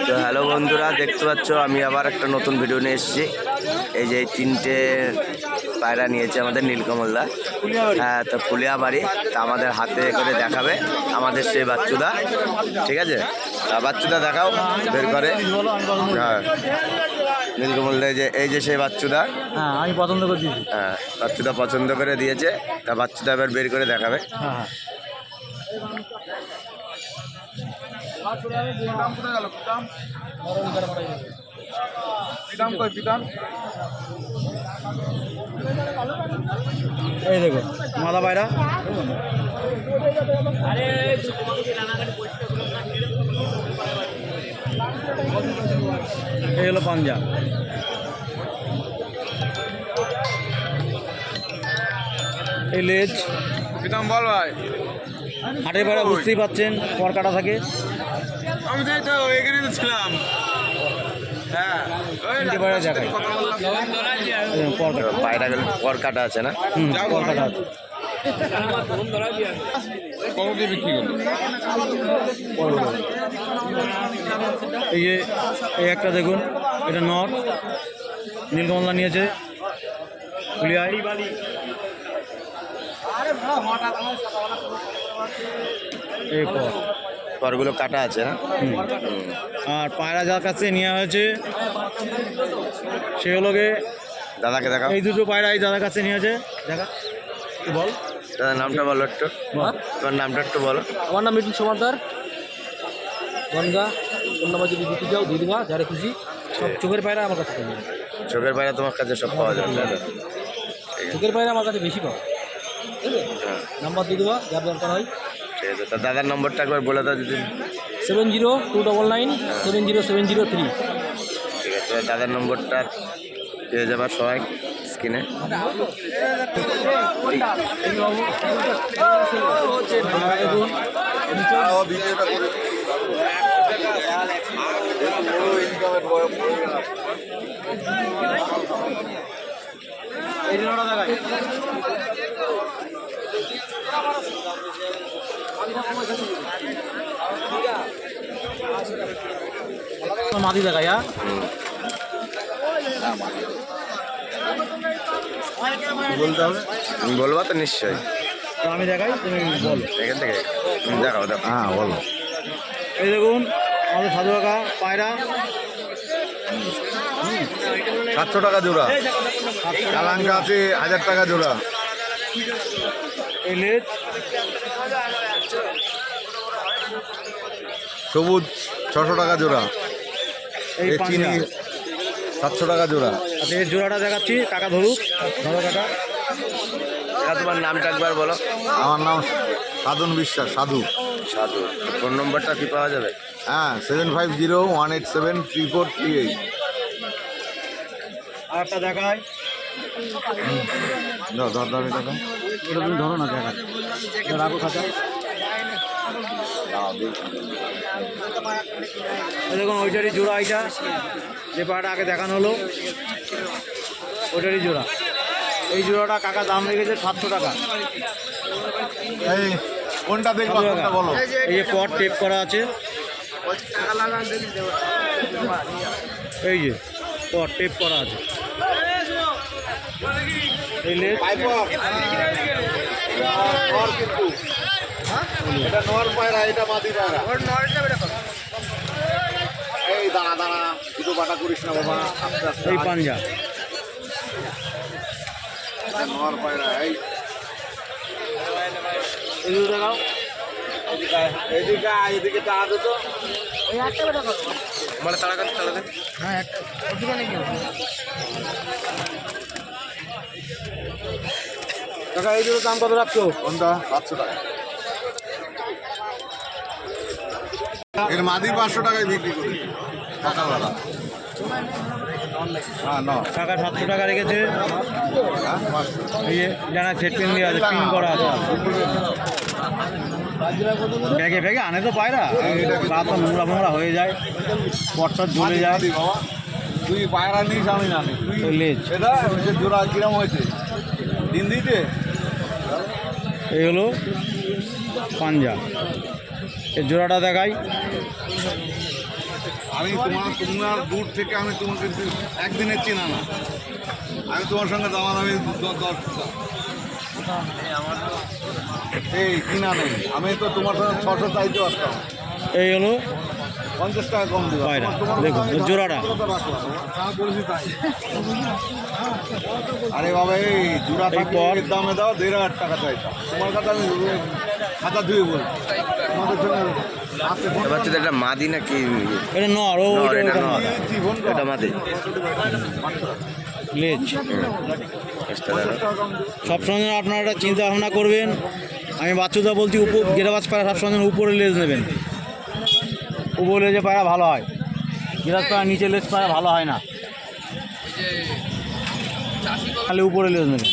তো হ্যালো বন্ধুরা, দেখতে পাচ্ছ আমি আবার একটা নতুন ভিডিও নিয়ে এসেছি। এই যে 3টে পায়রা নিয়েছে আমাদের নীলকমলদা। হ্যাঁ, তো ফুলিয়াবাড়ি। তা আমাদের হাতে করে দেখাবে আমাদের সেই বাচ্চুদা। ঠিক আছে, বাচ্চুদা দেখাও বের করে। হ্যাঁ, নীলকমলদা এই যে সেই বাচ্চুদা। হ্যাঁ, আমি পছন্দ করে দিয়েছি। হ্যাঁ, বাচ্চুদা পছন্দ করে দিয়েছে। তা বাচ্চুদা এবার বের করে দেখাবে। হ্যাঁ, এই দেখো মাদা পায়রা। এই হলো পাঞ্জা। এই লেজ বল ভাই। হাটের পায়রা বুঝতেই পাচ্ছেন, পর কাটা থাকে। আমি তো এখানে তো ছিলাম। হ্যাঁ, পায়রা দেখাই পর কাটা। পায়রাগুলো পর কাটা আছে না? পর কাটা আছে। কত দিয়ে বিক্রি করলো? এই যে এই একটা দেখুন, এটা নর, নীলকমলা নিয়েছে ফুলিয়ায়। এই পরগুলো কাটা আছে না? আর পায়রা যার কাছে নেওয়া হয়েছে সে হলো গিয়ে দাদাকে দেখাও। এই দুটো পায়রা এই দাদার কাছে নিয়েছে। দেখা তুই বল দাদার নামটা বলো একটু। তোমার নামটা একটু বলো। আমার নাম মিঠুন সমাদার, গঙ্গা। অন্য মাঝে যদি দিতে যাও দিয়ে দেবা, যারা খুশি। সব চোখের পায়রা আমার কাছে পাওয়া যাবে। চোখের পায়রা তোমার কাছে সব পাওয়া যাবে। চোখের পায়রা আমার কাছে বেশি পাওয়া, ঠিক আছে? নাম্বার দিয়ে দেবা, যার দরকার হয়। ঠিক আছে, তা দাদার নম্বরটা একবার বলে দাও যদি। 7029970703। ঠিক আছে, দাদার নম্বরটা পেয়ে যাবার সবাই স্ক্রিনে। মাদি দেখাই। হ্যাঁ, বলতে হবে, বলবা তো নিশ্চয়ই। তো আমি দেখাই, তুমি বল। এখান থেকে দেখাও দেখো। হ্যাঁ বলো। এই দেখুন আমাদের সাধু কাকা পায়রা 700 টাকা জোড়া। কালাঙ্কা আছে 1000 টাকা জোড়া। এই লেজ সবুজ 600 টাকা জোড়া। এই চিনি পাঞ্জা। 700 টাকা জোড়া। আচ্ছা, এই জোড়াটা দেখাচ্ছি, কাকা ধরুক। ধরো কাকা। তোমার নামটা একবার বলো। আমার নাম সাধন বিশ্বাস, সাধু। সাধু। ফোন নম্বরটা কি পাওয়া যাবে? হ্যাঁ, 7501873438। আর একটা দেখায়, ধর এটা। ওটা তুমি ধরো না, দেখা রাখো খাতা। দেখুন ওইটারই জোড়া, এইটা যে পাড়াটা আগে দেখানো হলো ওইটারই জোড়া। এই জোড়াটা কাকা দাম রেখেছে 700 টাকা। এই কোনটা দেখবা, কোনটা বলো? এই যে পট টেপ করা আছে, এই যে পট টেপ করা আছে। এই লেজ এটা নর পায়রা, এটা মাদি পায়রা। এই দাঁড়া দুটো বাটা করিস না বাবা, আস্তে আস্তে। এই পাঞ্জা। নর পায়রা। এই এগুলো দেখাও। এদিকে টাকা দে তো। মানে তাড়া দে। হ্যাঁ, কাকা এই দুটো দাম কত রাখছো? কোনটা? 700 টাকা। এর মাদি 500 টাকায় বিক্রি করি সকালবেলা। হ্যাঁ, টাকা 700 টাকা রেখেছে। হ্যাঁ, 500। এই যে জানা সেট পিন দিয়ে আছে, পিন করা আছে। ব্যাগে ব্যাগে আনে তো পায়রা, গা তো নোংরা হয়ে যায়, পটটা জ্বলে যায়। বাবা তুই পায়রা নিস, আমি না নিই। ওই লেজ এটা জোড়া কিরম হয়েছে দিন দিতে? এই হলো পাঞ্জা। এই জোড়াটা দেখাই। আমি তোমার দূর থেকে আমি তোমাকে একদিনের চেনা না, আমি তোমার সঙ্গে দামাদামি 10 এই কিনা নেই, আমি তো তোমার সঙ্গে 600 চাইতে পারতাম, এই হলো 50 টাকা কম দেবো পায়রা। দেখুন জোড়াটা আরে বাবা এই জোড়া এরপর? দামে দাও 1500 টাকা চাইতাম, তোমার কাছে আমি খাতা ধুয়ে বলছি তোমাদের সঙ্গে হাতে ফোন এবার তো এটা মাদি না কি এটা নর, ও নর, ওইটা এটা ওইটা নর। নর। দিচ্ছি, ফোন করো। এটা মাদি লেজ চেষ্টা করো। সবসময় যেন আপনারা একটা চিন্তা ভাবনা করবেন, আমি বাচ্চুদা বলছি গেরাবাজ পায়রা সবসময় যেন উপরে লেজ নেবেন, উপরে লেজে পায়রা ভালো হয়, গেরাজ পায়রা নিচে লেজ পায়রা ভালো হয় না, তাহলে উপরে লেজ নেবেন।